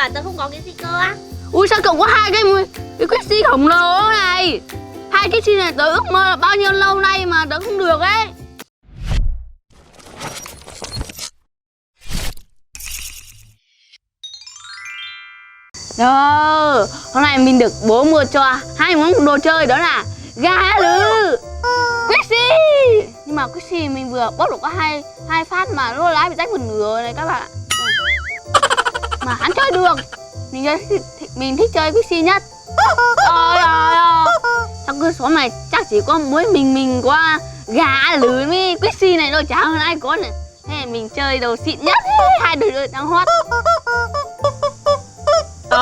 bảo tớ không có cái gì cơ á? Ui sao cậu có hai cái Quixi khổng lồ này. Hai cái Quixi này tớ ước mơ là bao nhiêu lâu nay mà tớ không được ấy. Đó, hôm nay mình được bố mua cho hai món đồ chơi, đó là gà lử, Quixi. Nhưng mà Quixi mình vừa bóp được có hai phát mà lô lái bị rách một nửa này các bạn. Mà hắn chơi được. Mình thích chơi Quixi nhất. Ôi ơi, trong cái xóm này chắc chỉ có mỗi mình có gà lử với Quixi này thôi, chả hơn ai có nữa. Thế là mình chơi đồ xịn nhất, hai đồ đang hot. Ê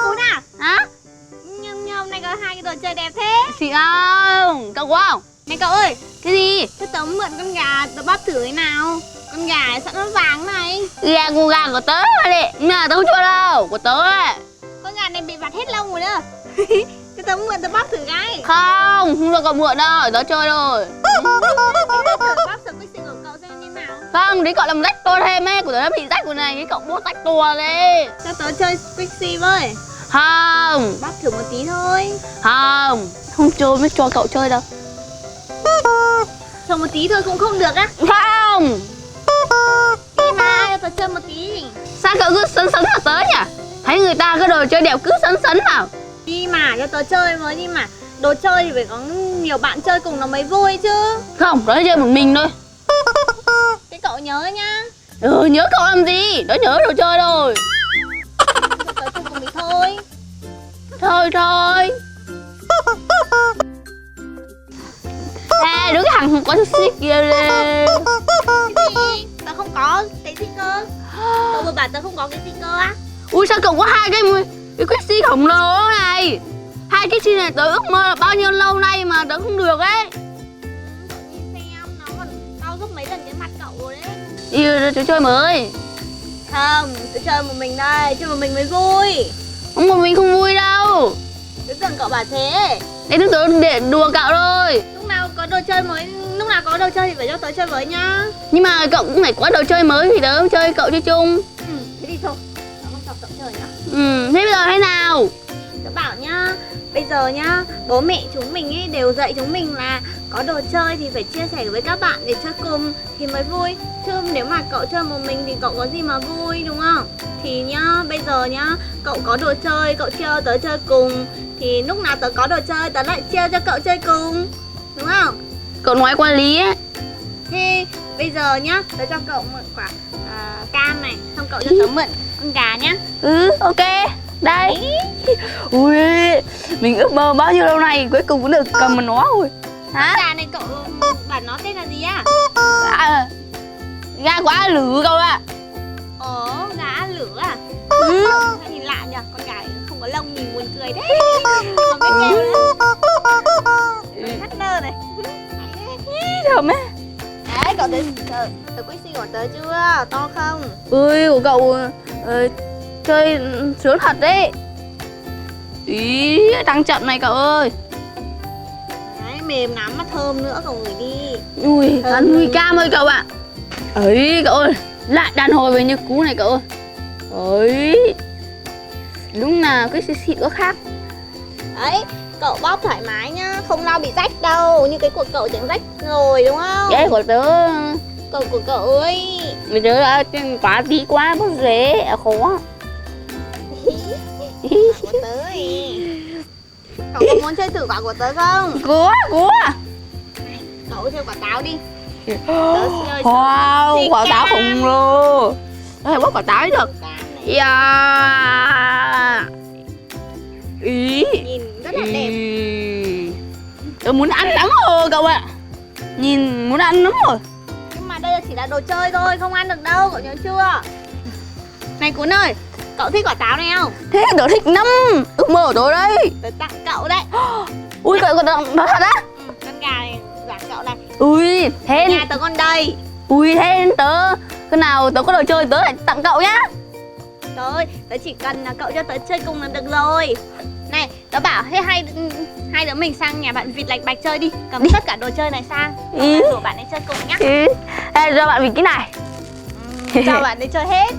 Cún à, Hả? nhưng hôm nay có hai cái đồ chơi đẹp thế. Xịn không? Cậu có không? Này cậu ơi, Cái gì? cho tớ mượn con gà tớ bóp thử thế nào. Con gà này sẵn nó vàng này. Gà của tớ mà đi. Nhưng mà tớ không cho đâu, của tớ ấy. Con gà này bị vặt hết lông rồi đó. Cho tớ mượn tớ bóp thử cái. Không cho cậu mượn đâu, tớ chơi thôi. Tớ thử bóp thử Quixi của cậu xem như nào. Không, đấy cậu làm rách to thêm ấy, của tớ đã bị rách của này, cái cậu bốt rách to đi. Cho tớ chơi Quixi với. Không, Bóp thử một tí thôi. không chơi mới cho cậu chơi đâu. Cho một tí thôi cũng không được á. Không. Đi mà, cho tớ chơi một tí. Sao cậu cứ sấn vào tớ nhỉ? Thấy người ta cái đồ chơi đẹp cứ sấn vào. Đi mà, cho tớ chơi với đi mà. Đồ chơi thì phải có nhiều bạn chơi cùng nó mới vui chứ. Không, tớ chơi một mình thôi. Thế cậu nhớ nhá. Nhớ cậu làm gì? Tớ nhớ đồ chơi rồi. Cho tớ chơi cùng mình thôi. Thôi. Ê, đứa cái hàng không có xích kia đi. Cái gì? Tớ không có cái gì cơ. Cậu vừa bảo tớ không có cái gì cơ á. Ui sao cậu có hai cái Quixi khổng lồ này. Hai cái Quixi này tớ ước mơ là bao nhiêu lâu nay mà tớ không được ấy. Cậu nhìn xem, nó còn to gấp mấy lần cái mặt cậu rồi đấy. Yêu tớ chơi mới. Không, tớ chơi một mình đây, chơi một mình mới vui. Không, một mình không vui đâu. Tớ tưởng cậu bảo thế. Đấy tớ để đùa cậu thôi. Lúc nào có đồ chơi mới, lúc nào có đồ chơi thì phải cho tớ chơi với nhá. Nhưng mà cậu cũng phải có đồ chơi mới thì tớ chơi cậu chơi chung. Thế thì thôi, tớ không chọc cậu chơi nữa. Thế bây giờ thế nào? Tớ bảo nhá, bây giờ nhá, bố mẹ chúng mình ấy đều dạy chúng mình là có đồ chơi thì phải chia sẻ với các bạn để chơi cùng thì mới vui. Chứ nếu mà cậu chơi một mình thì cậu có gì mà vui, đúng không? Thì nhá, bây giờ nhá, cậu có đồ chơi, cậu chia tớ chơi cùng. Thì lúc nào tớ có đồ chơi, tớ lại chia cho cậu chơi cùng, đúng không? Cậu nói qua lý ấy. Thế bây giờ nhá, tớ cho cậu mượn quả cam này, xong cậu cho tớ mượn con gà nhá. Ok. Đây. Ui, mình ước mơ bao nhiêu lâu nay cuối cùng cũng được cầm nó rồi. Hả? Gà này cậu bảo nó tên là gì á? Gà quá lử cậu ạ. Ồ, gà lửa à? Sao nhìn lạ nhỉ? Con gà này không có lông nhìn buồn cười thế. Còn cái kêu nữa. Cắt nơ này. Thơm á. Đấy, cậu tớ Quixi của tớ chưa? To không? Ui, của cậu chơi sướng thật đấy. Ý, tăng chậm này cậu ơi. Đấy, mềm lắm mà thơm nữa, cậu ngửi đi. Ui, ăn mùi cam ơi cậu ạ. Ấy, cậu ơi, lại đàn hồi với như cú này cậu ơi. Ấy, đúng là cái xịn có khác. Đấy, cậu bóp thoải mái nhá, không lo bị rách đâu. Như cái của cậu chẳng rách rồi đúng không? Cái của tớ, Cậu của cậu ơi. người tớ đã quá tí quá, bớt dễ, khó. Của tớ ấy. Cậu có muốn chơi thử quả của tớ không? Có. Cậu chơi quả táo đi. Wow, quả táo khủng lồ. Đây, bóp quả táo được. Yeah. Ý. Nhìn rất là đẹp. Tớ muốn ăn lắm rồi cậu ạ. Nhìn muốn ăn lắm rồi. Nhưng mà đây chỉ là đồ chơi thôi, không ăn được đâu, cậu nhớ chưa? Này Cún ơi, cậu thích quả táo này không? Thế tớ thích lắm. Ước mơ của tớ đấy. Tớ tặng cậu đấy. Ui, cậu còn tặng nó thật á? Con gà này giả cậu này. Ui, thế Nhà tớ còn đầy. Ui, thế tớ cái nào tớ có đồ chơi tớ lại tặng cậu nhá. Trời ơi, tớ chỉ cần là cậu cho tớ chơi cùng là được rồi. Này, tớ bảo thế hai đứa mình sang nhà bạn vịt lạch bạch chơi đi. Cầm tất cả đồ chơi này sang. Rủ bạn ấy chơi cùng nhá. Ê, cho bạn vì cái này. Cho bạn ấy chơi hết.